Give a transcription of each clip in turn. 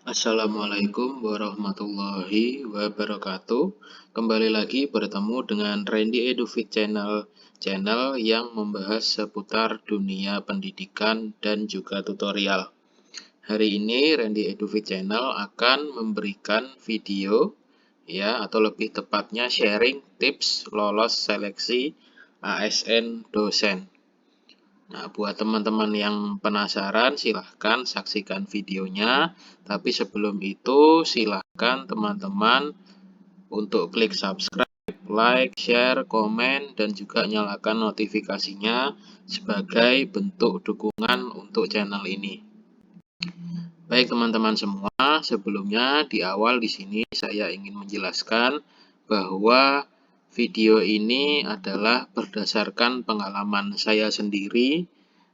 Assalamualaikum warahmatullahi wabarakatuh. Kembali lagi bertemu dengan Randy Edufit Channel yang membahas seputar dunia pendidikan dan juga tutorial. Hari ini Randy Edufit Channel akan memberikan video atau lebih tepatnya sharing tips lolos seleksi ASN dosen. Nah, buat teman-teman yang penasaran, silahkan saksikan videonya. Tapi sebelum itu, silahkan teman-teman untuk klik subscribe, like, share, komen, dan juga nyalakan notifikasinya sebagai bentuk dukungan untuk channel ini. Baik teman-teman semua, sebelumnya di awal di sini saya ingin menjelaskan bahwa video ini adalah berdasarkan pengalaman saya sendiri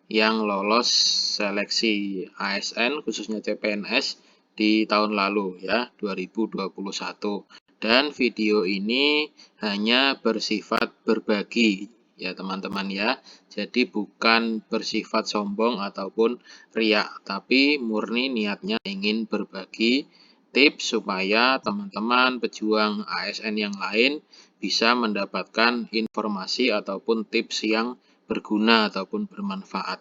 yang lolos seleksi ASN khususnya CPNS di tahun lalu ya 2021. Dan video ini hanya bersifat berbagi ya teman-teman ya. Jadi bukan bersifat sombong ataupun riak, tapi murni niatnya ingin berbagi tips supaya teman-teman pejuang ASN yang lain bisa mendapatkan informasi ataupun tips yang berguna ataupun bermanfaat.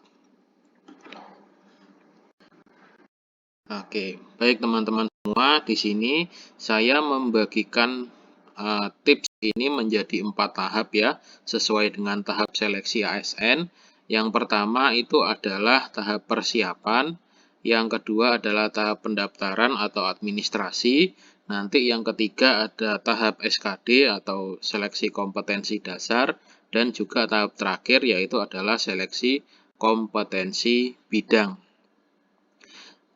Oke, baik teman-teman semua, di sini saya membagikan tips ini menjadi 4 tahap ya, sesuai dengan tahap seleksi ASN. Yang pertama itu adalah tahap persiapan, yang kedua adalah tahap pendaftaran atau administrasi, nanti yang ketiga ada tahap SKD atau seleksi kompetensi dasar, dan juga tahap terakhir yaitu adalah seleksi kompetensi bidang.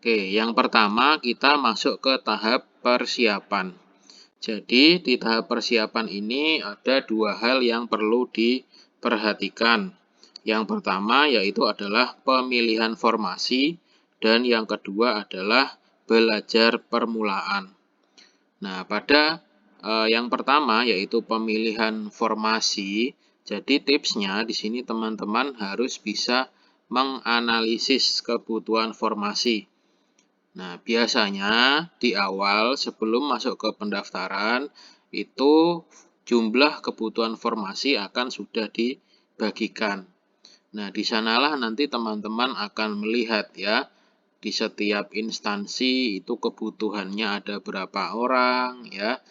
Oke, yang pertama kita masuk ke tahap persiapan. Jadi di tahap persiapan ini ada dua hal yang perlu diperhatikan. Yang pertama yaitu adalah pemilihan formasi dan yang kedua adalah belajar permulaan. Nah, pada yang pertama yaitu pemilihan formasi. Jadi tipsnya di sini teman-teman harus bisa menganalisis kebutuhan formasi. Nah, biasanya di awal sebelum masuk ke pendaftaran itu jumlah kebutuhan formasi akan sudah dibagikan. Nah, di sanalah nanti teman-teman akan melihat ya di setiap instansi itu kebutuhannya ada berapa orang ya.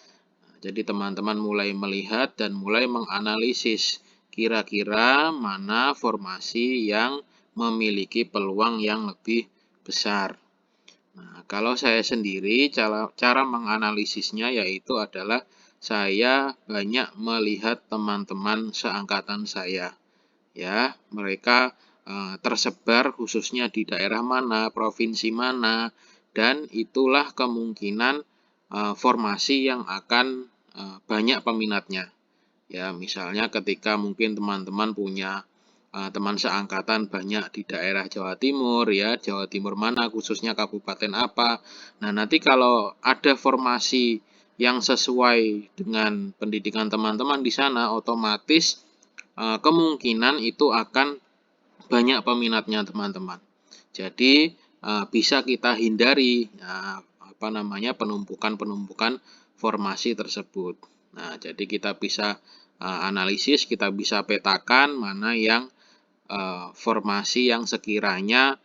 Jadi teman-teman mulai melihat dan mulai menganalisis kira-kira mana formasi yang memiliki peluang yang lebih besar. Nah, kalau saya sendiri cara menganalisisnya yaitu adalah saya banyak melihat teman-teman seangkatan saya. Ya, mereka tersebar khususnya di daerah mana, provinsi mana, dan itulah kemungkinan formasi yang akan banyak peminatnya. Ya, misalnya ketika mungkin teman-teman punya teman seangkatan banyak di daerah Jawa Timur ya, Jawa Timur mana khususnya kabupaten apa. Nah, nanti kalau ada formasi yang sesuai dengan pendidikan teman-teman di sana, otomatis kemungkinan itu akan banyak peminatnya teman-teman. Jadi bisa kita hindari penumpukan formasi tersebut. Nah, jadi kita bisa analisis, kita bisa petakan mana yang formasi yang sekiranya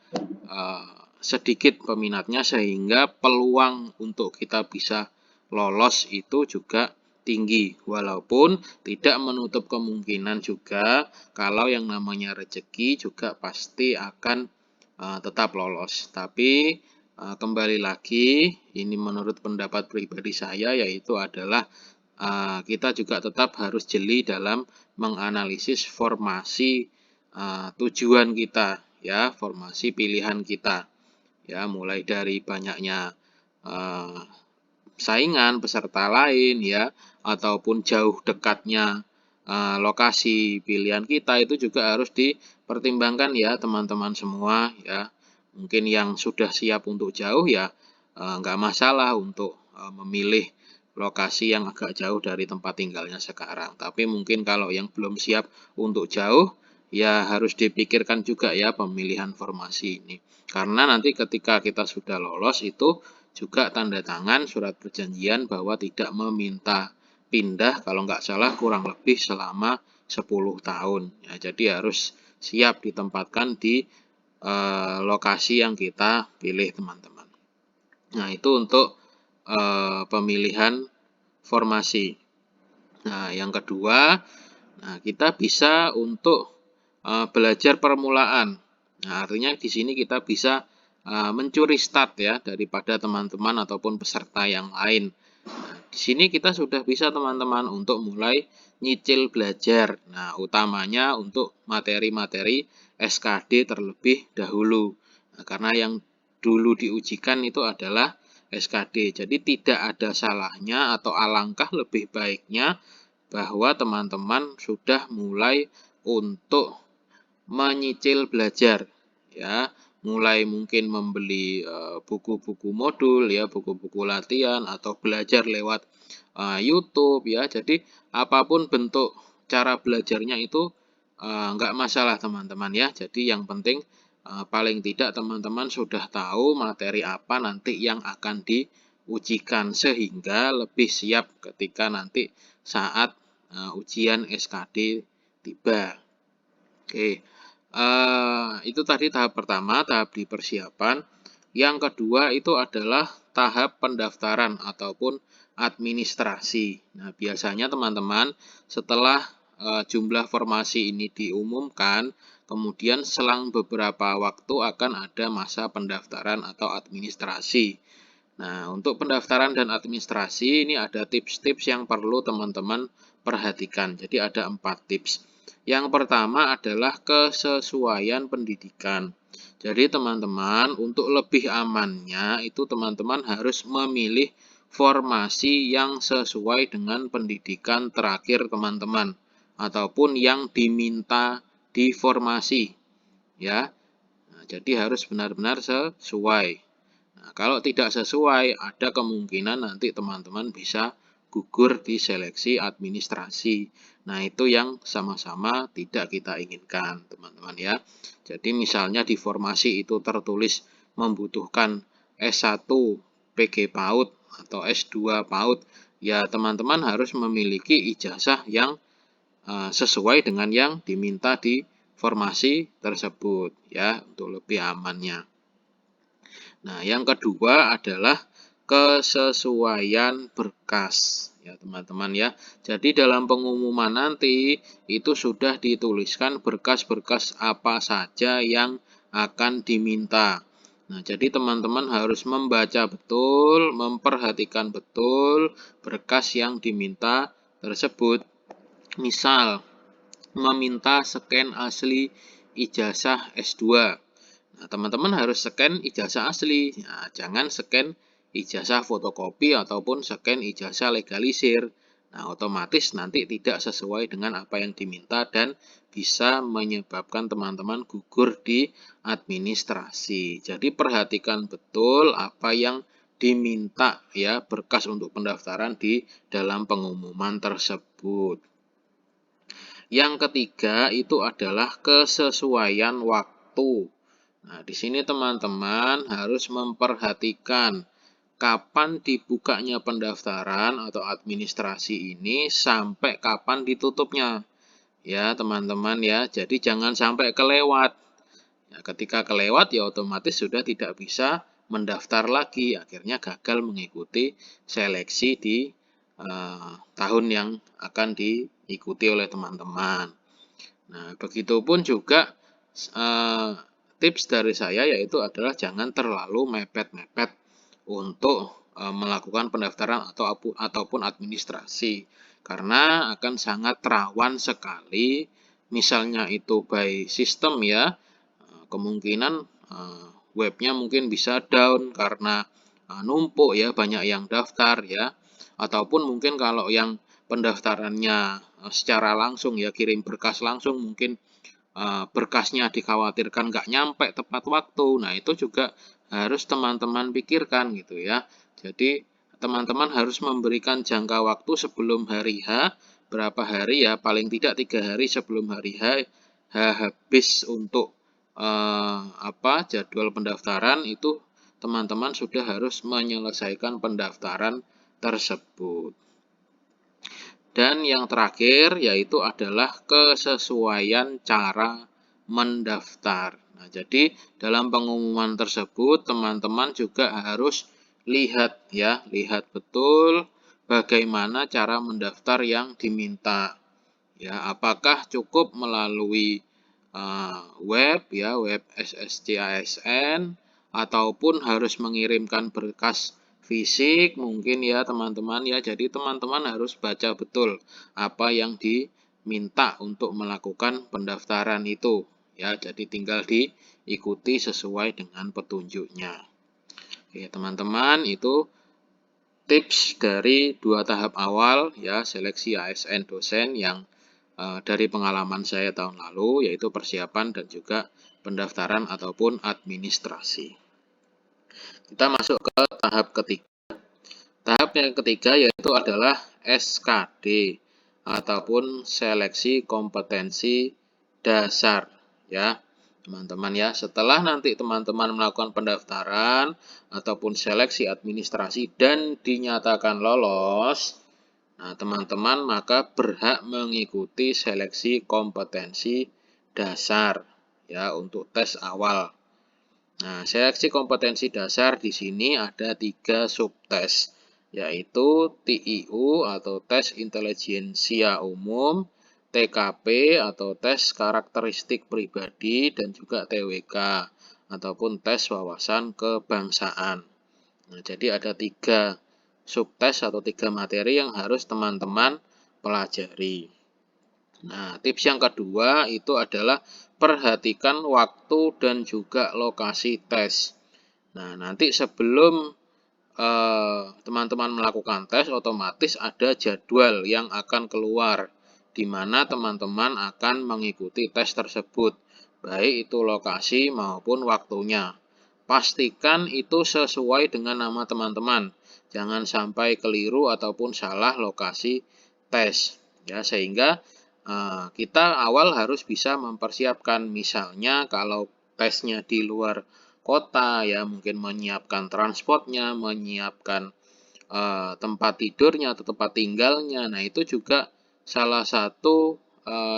sedikit peminatnya sehingga peluang untuk kita bisa lolos itu juga tinggi, walaupun tidak menutup kemungkinan juga kalau yang namanya rezeki juga pasti akan tetap lolos. Tapi kembali lagi, ini menurut pendapat pribadi saya yaitu adalah kita juga tetap harus jeli dalam menganalisis formasi tujuan kita ya, formasi pilihan kita. Ya, mulai dari banyaknya saingan peserta lain ya, ataupun jauh dekatnya lokasi pilihan kita itu juga harus dipertimbangkan ya teman-teman semua ya. Mungkin yang sudah siap untuk jauh ya nggak masalah untuk memilih lokasi yang agak jauh dari tempat tinggalnya sekarang. Tapi mungkin kalau yang belum siap untuk jauh ya harus dipikirkan juga ya pemilihan formasi ini. Karena nanti ketika kita sudah lolos itu juga tanda tangan surat perjanjian bahwa tidak meminta pindah kalau nggak salah kurang lebih selama 10 tahun. Ya, jadi harus siap ditempatkan di lokasi yang kita pilih, teman-teman. Nah, itu untuk pemilihan formasi. Nah, yang kedua, kita bisa untuk belajar permulaan. Nah, artinya di sini kita bisa mencuri start ya daripada teman-teman ataupun peserta yang lain. Nah, di sini kita sudah bisa, teman-teman, untuk mulai nyicil belajar. Nah, utamanya untuk materi-materi SKD terlebih dahulu. Nah, karena yang dulu diujikan itu adalah SKD. Jadi tidak ada salahnya atau alangkah lebih baiknya bahwa teman-teman sudah mulai untuk menyicil belajar ya, mulai mungkin membeli buku-buku modul ya, buku-buku latihan atau belajar lewat YouTube ya. Jadi apapun bentuk cara belajarnya itu nggak masalah, teman-teman ya. Jadi yang penting paling tidak teman-teman sudah tahu materi apa nanti yang akan diujikan sehingga lebih siap ketika nanti saat ujian SKD tiba. Oke, itu tadi tahap pertama, tahap di persiapan. Yang kedua itu adalah tahap pendaftaran ataupun administrasi. Nah, biasanya teman-teman setelah jumlah formasi ini diumumkan, kemudian selang beberapa waktu akan ada masa pendaftaran atau administrasi. Nah, untuk pendaftaran dan administrasi ini ada tips-tips yang perlu teman-teman perhatikan. Jadi ada 4 tips. Yang pertama adalah kesesuaian pendidikan. Jadi teman-teman, untuk lebih amannya itu teman-teman harus memilih formasi yang sesuai dengan pendidikan terakhir teman-teman ataupun yang diminta di formasi ya. Nah, jadi harus benar-benar sesuai. Nah, kalau tidak sesuai, ada kemungkinan nanti teman-teman bisa gugur di seleksi administrasi. Nah, itu yang sama-sama tidak kita inginkan, teman-teman ya. Jadi misalnya di formasi itu tertulis membutuhkan S1 PG PAUD atau S2 PAUD, ya teman-teman harus memiliki ijazah yang sesuai dengan yang diminta di formasi tersebut ya, untuk lebih amannya. Nah, yang kedua adalah kesesuaian berkas ya, teman-teman ya. Jadi dalam pengumuman nanti itu sudah dituliskan berkas-berkas apa saja yang akan diminta. Nah, jadi teman-teman harus membaca betul, memperhatikan betul berkas yang diminta tersebut. Misal, meminta scan asli ijazah S2. Nah, teman-teman harus scan ijazah asli. Nah, jangan scan ijazah fotokopi ataupun scan ijazah legalisir. Nah, otomatis nanti tidak sesuai dengan apa yang diminta dan bisa menyebabkan teman-teman gugur di administrasi. Jadi perhatikan betul apa yang diminta ya, berkas untuk pendaftaran di dalam pengumuman tersebut. Yang ketiga itu adalah kesesuaian waktu. Nah, di sini teman-teman harus memperhatikan kapan dibukanya pendaftaran atau administrasi ini sampai kapan ditutupnya. Ya, teman-teman ya. Jadi jangan sampai kelewat. Ya, ketika kelewat ya otomatis sudah tidak bisa mendaftar lagi. Akhirnya gagal mengikuti seleksi di tahun yang akan diikuti oleh teman-teman. Nah, begitupun juga tips dari saya yaitu adalah jangan terlalu mepet-mepet untuk melakukan pendaftaran ataupun administrasi, karena akan sangat rawan sekali misalnya itu by system ya, kemungkinan webnya mungkin bisa down karena numpuk ya, banyak yang daftar ya, ataupun mungkin kalau yang pendaftarannya secara langsung ya, kirim berkas langsung, mungkin berkasnya dikhawatirkan nggak nyampe tepat waktu. Nah, itu juga harus teman-teman pikirkan gitu ya. Jadi teman-teman harus memberikan jangka waktu sebelum hari H, berapa hari ya, paling tidak 3 hari sebelum hari H habis untuk jadwal pendaftaran itu teman-teman sudah harus menyelesaikan pendaftaran tersebut. Dan yang terakhir yaitu adalah kesesuaian cara mendaftar. Nah, jadi dalam pengumuman tersebut teman-teman juga harus lihat ya, lihat betul bagaimana cara mendaftar yang diminta. Ya, apakah cukup melalui web ya, web SSCASN ataupun harus mengirimkan berkas fisik mungkin ya teman-teman ya. Jadi teman-teman harus baca betul apa yang diminta untuk melakukan pendaftaran itu ya. Jadi tinggal diikuti sesuai dengan petunjuknya. Oke, teman-teman, itu tips dari 2 tahap awal ya seleksi ASN dosen yang dari pengalaman saya tahun lalu, yaitu persiapan dan juga pendaftaran ataupun administrasi. Kita masuk ke tahap ketiga. Tahap yang ketiga yaitu adalah SKD ataupun seleksi kompetensi dasar ya. Teman-teman ya, setelah nanti teman-teman melakukan pendaftaran ataupun seleksi administrasi dan dinyatakan lolos, nah, teman-teman maka berhak mengikuti seleksi kompetensi dasar ya untuk tes awal. Nah, seleksi kompetensi dasar di sini ada 3 subtes, yaitu TIU atau tes intelijensia umum, TKP atau tes karakteristik pribadi, dan juga TWK ataupun tes wawasan kebangsaan. Nah, jadi ada 3 subtes atau 3 materi yang harus teman-teman pelajari. Nah, tips yang kedua itu adalah perhatikan waktu dan juga lokasi tes. Nah, nanti sebelum teman-teman melakukan tes, otomatis ada jadwal yang akan keluar, di mana teman-teman akan mengikuti tes tersebut, baik itu lokasi maupun waktunya. Pastikan itu sesuai dengan nama teman-teman. Jangan sampai keliru ataupun salah lokasi tes. Ya, sehingga kita awal harus bisa mempersiapkan. Misalnya kalau tesnya di luar kota ya, mungkin menyiapkan transportnya, menyiapkan tempat tidurnya atau tempat tinggalnya. Nah, itu juga salah satu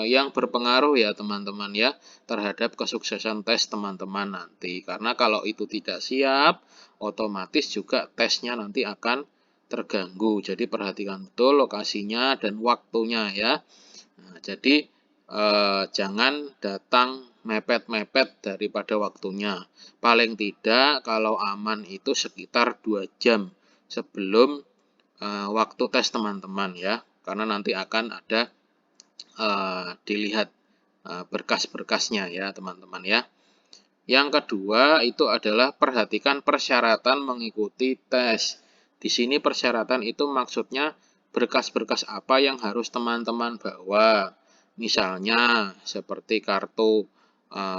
yang berpengaruh ya teman-teman ya terhadap kesuksesan tes teman-teman nanti. Karena kalau itu tidak siap, otomatis juga tesnya nanti akan terganggu. Jadi perhatikan betul lokasinya dan waktunya ya. Nah, jadi jangan datang mepet-mepet daripada waktunya. Paling tidak kalau aman itu sekitar 2 jam sebelum waktu tes teman-teman ya. Karena nanti akan ada dilihat berkas-berkasnya ya teman-teman ya. Yang kedua itu adalah perhatikan persyaratan mengikuti tes. Di sini persyaratan itu maksudnya berkas-berkas apa yang harus teman-teman bawa. Misalnya seperti kartu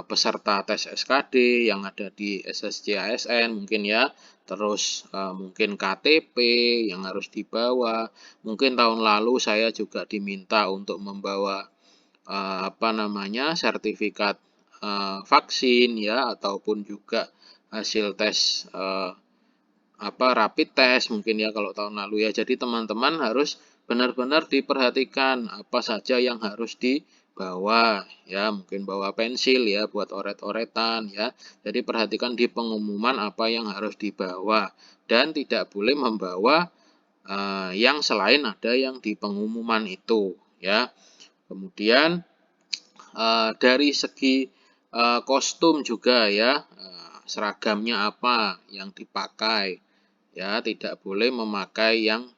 peserta tes SKD yang ada di SSCASN mungkin ya. Terus mungkin KTP yang harus dibawa. Mungkin tahun lalu saya juga diminta untuk membawa sertifikat vaksin ya ataupun juga hasil tes rapid test mungkin ya kalau tahun lalu ya. Jadi teman-teman harus benar-benar diperhatikan apa saja yang harus dibawa ya, mungkin bawa pensil ya buat oret-oretan ya. Jadi perhatikan di pengumuman apa yang harus dibawa dan tidak boleh membawa yang selain ada yang di pengumuman itu ya. Kemudian dari segi kostum juga ya, seragamnya apa yang dipakai ya, tidak boleh memakai yang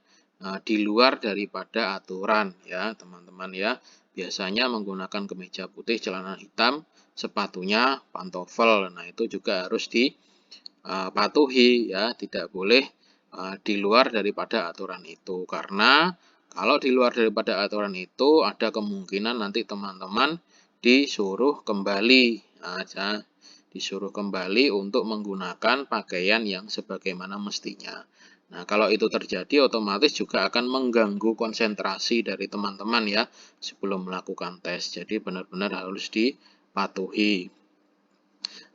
di luar daripada aturan ya teman-teman ya. Biasanya menggunakan kemeja putih, celana hitam, sepatunya pantofel. Nah, itu juga harus dipatuhi ya, tidak boleh di luar daripada aturan itu. Karena kalau di luar daripada aturan itu ada kemungkinan nanti teman-teman disuruh kembali disuruh kembali untuk menggunakan pakaian yang sebagaimana mestinya. Nah, kalau itu terjadi otomatis juga akan mengganggu konsentrasi dari teman-teman ya sebelum melakukan tes. Jadi benar-benar harus dipatuhi.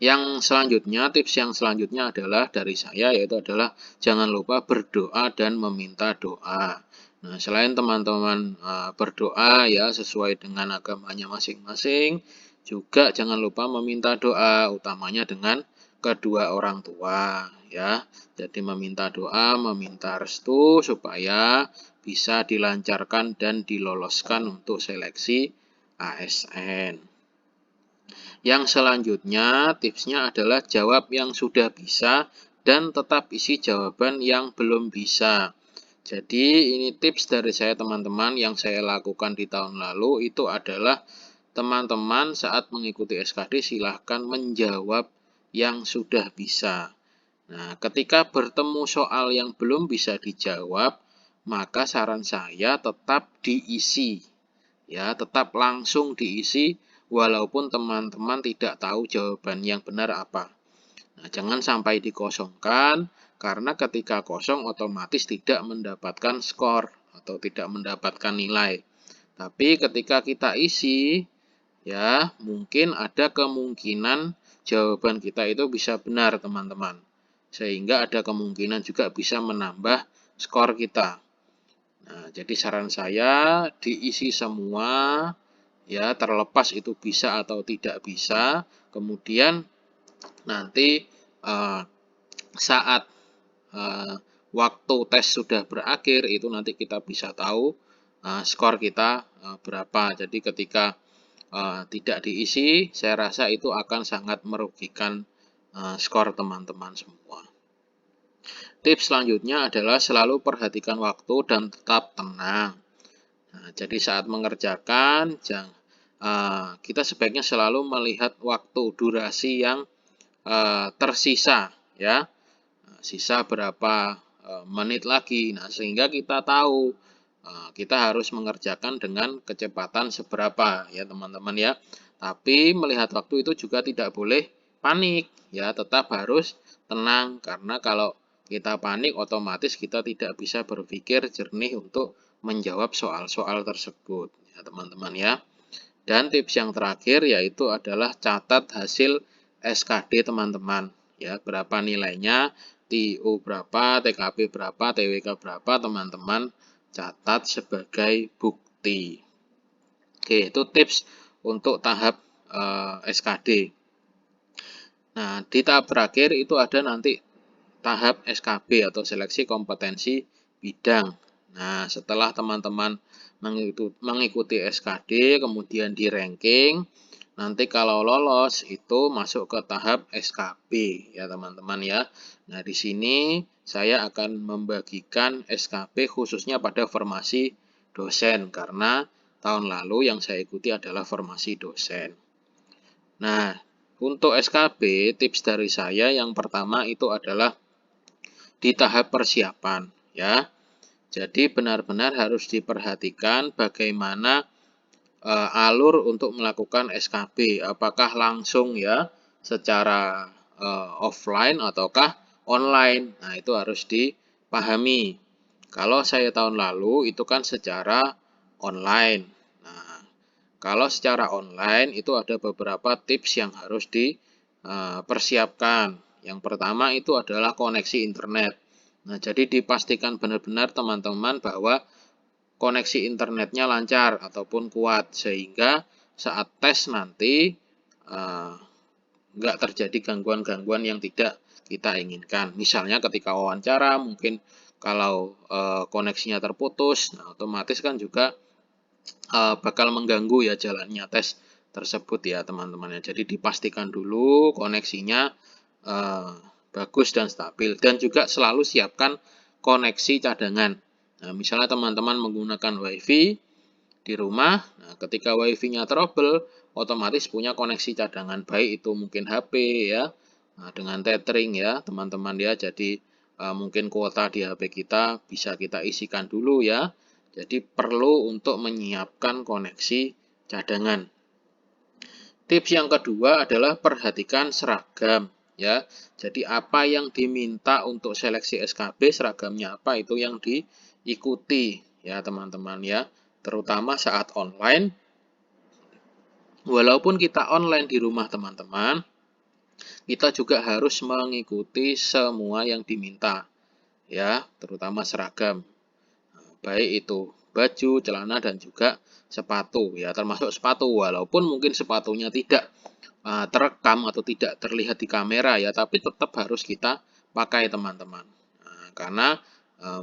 Tips yang selanjutnya adalah dari saya, yaitu adalah jangan lupa berdoa dan meminta doa. Nah, selain teman-teman berdoa ya sesuai dengan agamanya masing-masing, juga jangan lupa meminta doa, utamanya dengan kedua orang tua ya. Jadi meminta doa, meminta restu supaya bisa dilancarkan dan diloloskan untuk seleksi ASN. Yang selanjutnya, tipsnya adalah jawab yang sudah bisa dan tetap isi jawaban yang belum bisa. Jadi ini tips dari saya teman-teman yang saya lakukan di tahun lalu itu adalah teman-teman saat mengikuti SKD silahkan menjawab yang sudah bisa. Nah, ketika bertemu soal yang belum bisa dijawab, maka saran saya tetap diisi. Ya, tetap langsung diisi walaupun teman-teman tidak tahu jawaban yang benar apa. Nah, jangan sampai dikosongkan karena ketika kosong otomatis tidak mendapatkan skor atau tidak mendapatkan nilai. Tapi ketika kita isi, ya mungkin ada kemungkinan jawaban kita itu bisa benar teman-teman. Sehingga ada kemungkinan juga bisa menambah skor kita. Nah, jadi saran saya diisi semua ya terlepas itu bisa atau tidak bisa. Kemudian nanti saat waktu tes sudah berakhir itu nanti kita bisa tahu skor kita berapa. Jadi ketika tidak diisi, saya rasa itu akan sangat merugikan skor teman-teman semua. Tips selanjutnya adalah selalu perhatikan waktu dan tetap tenang. Nah, jadi saat mengerjakan, kita sebaiknya selalu melihat waktu durasi yang tersisa, ya, sisa berapa menit lagi. Nah, sehingga kita tahu kita harus mengerjakan dengan kecepatan seberapa, ya teman-teman ya. Tapi melihat waktu itu juga tidak boleh panik, ya, tetap harus tenang karena kalau kita panik otomatis kita tidak bisa berpikir jernih untuk menjawab soal-soal tersebut ya teman-teman ya. Dan tips yang terakhir yaitu adalah catat hasil SKD teman-teman ya, berapa nilainya, TU berapa, TKP berapa, TWK berapa, teman-teman catat sebagai bukti. Oke, itu tips untuk tahap SKD. Nah, di tahap terakhir itu ada nanti tahap SKB atau seleksi kompetensi bidang. Nah, setelah teman-teman mengikuti SKD, kemudian di ranking, nanti kalau lolos itu masuk ke tahap SKB ya teman-teman ya. Nah, di sini saya akan membagikan SKB khususnya pada formasi dosen karena tahun lalu yang saya ikuti adalah formasi dosen. Nah, untuk SKB, tips dari saya yang pertama itu adalah di tahap persiapan ya. Jadi benar-benar harus diperhatikan bagaimana alur untuk melakukan SKB, apakah langsung ya secara offline ataukah online. Nah, itu harus dipahami. Kalau saya tahun lalu itu kan secara online. Nah, kalau secara online itu ada beberapa tips yang harus dipersiapkan. Yang pertama itu adalah koneksi internet. Nah, jadi dipastikan benar-benar teman-teman bahwa koneksi internetnya lancar ataupun kuat sehingga saat tes nanti nggak terjadi gangguan-gangguan yang tidak kita inginkan. Misalnya ketika wawancara mungkin kalau koneksinya terputus, nah otomatis kan juga bakal mengganggu ya jalannya tes tersebut ya teman-teman ya. Jadi dipastikan dulu koneksinya bagus dan stabil dan juga selalu siapkan koneksi cadangan. Nah, misalnya teman-teman menggunakan WiFi di rumah, nah ketika WiFi-nya trouble, otomatis punya koneksi cadangan baik itu mungkin HP ya, nah, dengan tethering ya teman-teman ya. Jadi mungkin kuota di HP kita bisa kita isikan dulu ya. Jadi perlu untuk menyiapkan koneksi cadangan. Tips yang kedua adalah perhatikan seragam ya. Jadi apa yang diminta untuk seleksi SKB, seragamnya apa itu yang diikuti ya teman-teman ya. Terutama saat online. Walaupun kita online di rumah teman-teman, kita juga harus mengikuti semua yang diminta, ya, terutama seragam. Baik itu baju, celana, dan juga sepatu, ya, termasuk sepatu. Walaupun mungkin sepatunya tidak terekam atau tidak terlihat di kamera, ya, tapi tetap harus kita pakai, teman-teman. Nah, karena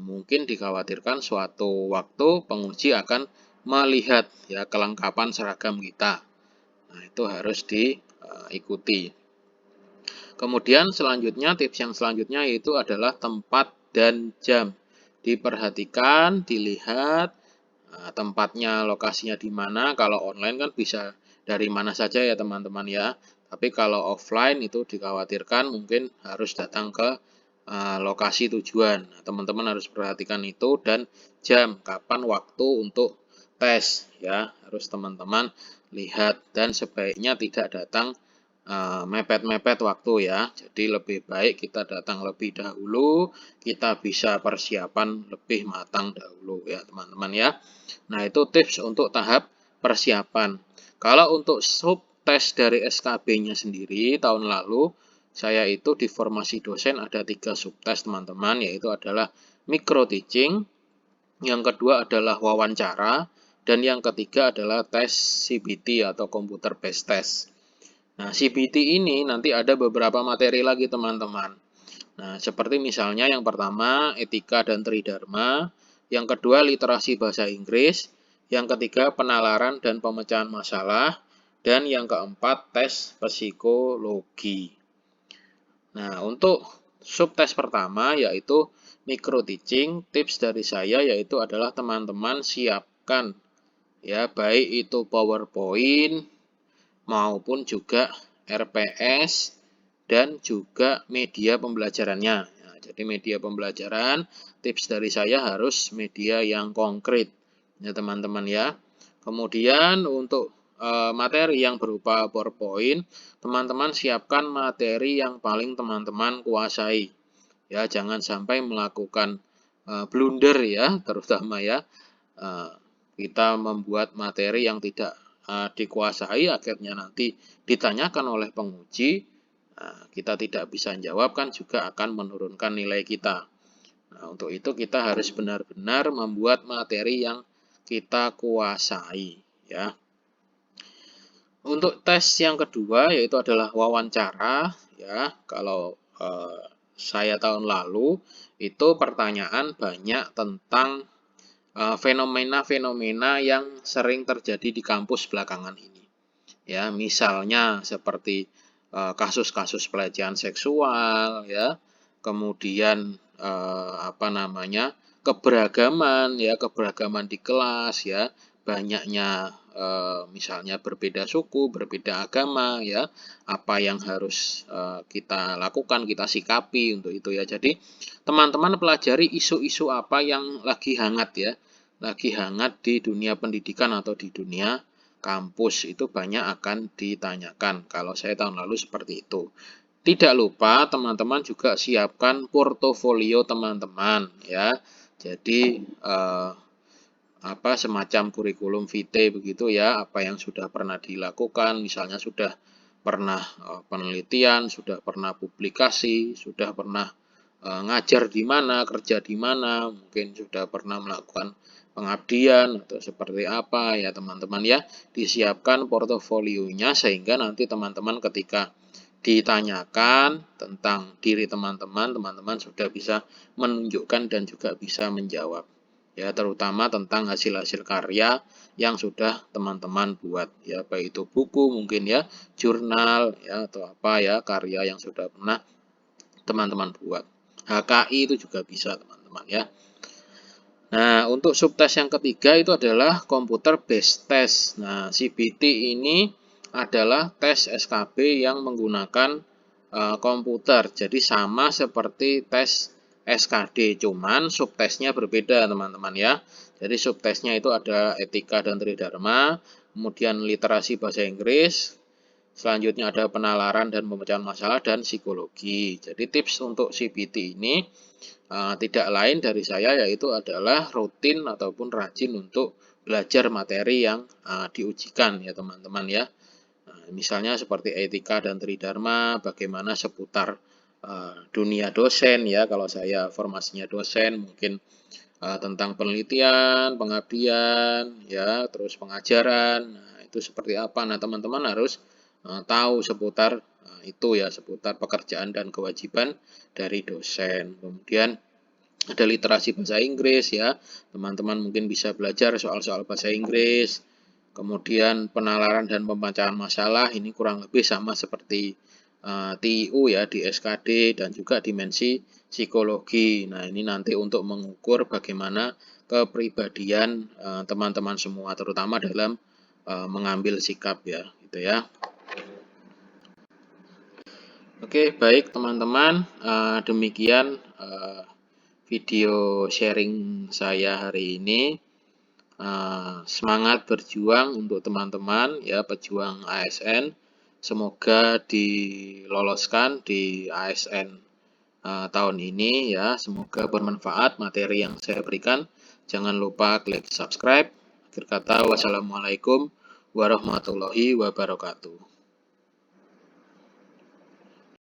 mungkin dikhawatirkan suatu waktu penguji akan melihat, ya, kelengkapan seragam kita. Nah, itu harus diikuti. Kemudian selanjutnya, tips yang selanjutnya yaitu adalah tempat dan jam. Diperhatikan, dilihat tempatnya, lokasinya di mana. Kalau online kan bisa dari mana saja ya teman-teman ya. Tapi kalau offline itu dikhawatirkan mungkin harus datang ke lokasi tujuan. Teman-teman harus perhatikan itu, dan jam, kapan waktu untuk tes ya, harus teman-teman lihat, dan sebaiknya tidak datang mepet-mepet waktu ya. Jadi lebih baik kita datang lebih dahulu, kita bisa persiapan lebih matang dahulu ya teman-teman ya. Nah, itu tips untuk tahap persiapan. Kalau untuk subtes dari SKB-nya sendiri, tahun lalu saya itu di formasi dosen ada 3 subtes teman-teman, yaitu adalah micro teaching, yang kedua adalah wawancara, dan yang ketiga adalah tes CBT atau computer based test. Nah, CBT ini nanti ada beberapa materi lagi teman-teman. Nah, seperti misalnya yang pertama etika dan tridharma, yang kedua literasi bahasa Inggris, yang ketiga penalaran dan pemecahan masalah, dan yang keempat tes psikologi. Nah, untuk subtes pertama yaitu micro teaching, tips dari saya yaitu adalah teman-teman siapkan ya, baik itu PowerPoint maupun juga RPS dan juga media pembelajarannya. Nah, jadi media pembelajaran, tips dari saya harus media yang konkret ya teman-teman ya. Kemudian untuk materi yang berupa PowerPoint, teman-teman siapkan materi yang paling teman-teman kuasai. Ya, jangan sampai melakukan blunder ya, terutama ya. Kita membuat materi yang tidak dikuasai, akhirnya nanti ditanyakan oleh penguji, kita tidak bisa jawab, kan juga akan menurunkan nilai kita. Nah, untuk itu kita harus benar-benar membuat materi yang kita kuasai ya. Untuk tes yang kedua yaitu adalah wawancara ya. Kalau saya tahun lalu itu pertanyaan banyak tentang fenomena-fenomena yang sering terjadi di kampus belakangan ini. Ya, misalnya seperti kasus-kasus pelecehan seksual ya, kemudian keberagaman ya, keberagaman di kelas ya, banyaknya misalnya berbeda suku, berbeda agama ya, apa yang harus kita lakukan, kita sikapi untuk itu ya. Jadi teman-teman pelajari isu-isu apa yang lagi hangat ya, lagi hangat di dunia pendidikan atau di dunia kampus, itu banyak akan ditanyakan. Kalau saya tahun lalu seperti itu. Tidak lupa teman-teman juga siapkan portofolio teman-teman ya. Jadi semacam kurikulum vitae begitu ya, apa yang sudah pernah dilakukan, misalnya sudah pernah penelitian, sudah pernah publikasi, sudah pernah ngajar di mana, kerja di mana, mungkin sudah pernah melakukan pengabdian atau seperti apa ya teman-teman ya. Disiapkan portofolionya sehingga nanti teman-teman ketika ditanyakan tentang diri teman-teman, teman-teman sudah bisa menunjukkan dan juga bisa menjawab ya, terutama tentang hasil-hasil karya yang sudah teman-teman buat ya, baik itu buku mungkin ya, jurnal ya, atau apa ya, karya yang sudah pernah teman-teman buat. HKI itu juga bisa teman-teman ya. Nah, untuk subtes yang ketiga itu adalah computer based test. Nah, CBT ini adalah tes SKB yang menggunakan komputer. Jadi sama seperti tes SKD, cuman subtesnya berbeda teman-teman ya. Jadi subtesnya itu ada etika dan tridharma, kemudian literasi bahasa Inggris, selanjutnya ada penalaran dan pemecahan masalah, dan psikologi. Jadi tips untuk CBT ini tidak lain dari saya yaitu adalah rutin ataupun rajin untuk belajar materi yang diujikan ya teman-teman ya. Nah, misalnya seperti etika dan tridharma, bagaimana seputar dunia dosen ya. Kalau saya formasinya dosen, mungkin tentang penelitian, pengabdian, ya, terus pengajaran. Nah, itu seperti apa? Nah, teman-teman harus tahu seputar itu ya, seputar pekerjaan dan kewajiban dari dosen. Kemudian ada literasi bahasa Inggris ya, teman-teman mungkin bisa belajar soal-soal bahasa Inggris. Kemudian penalaran dan pemecahan masalah ini kurang lebih sama seperti TIU ya di SKD dan juga dimensi psikologi. Nah, ini nanti untuk mengukur bagaimana kepribadian teman-teman semua, terutama dalam mengambil sikap ya, gitu ya. Oke, baik teman-teman, demikian video sharing saya hari ini. Semangat berjuang untuk teman-teman ya, pejuang ASN. Semoga diloloskan di ASN tahun ini ya. Semoga bermanfaat materi yang saya berikan. Jangan lupa klik subscribe. Akhir kata, wassalamualaikum warahmatullahi wabarakatuh.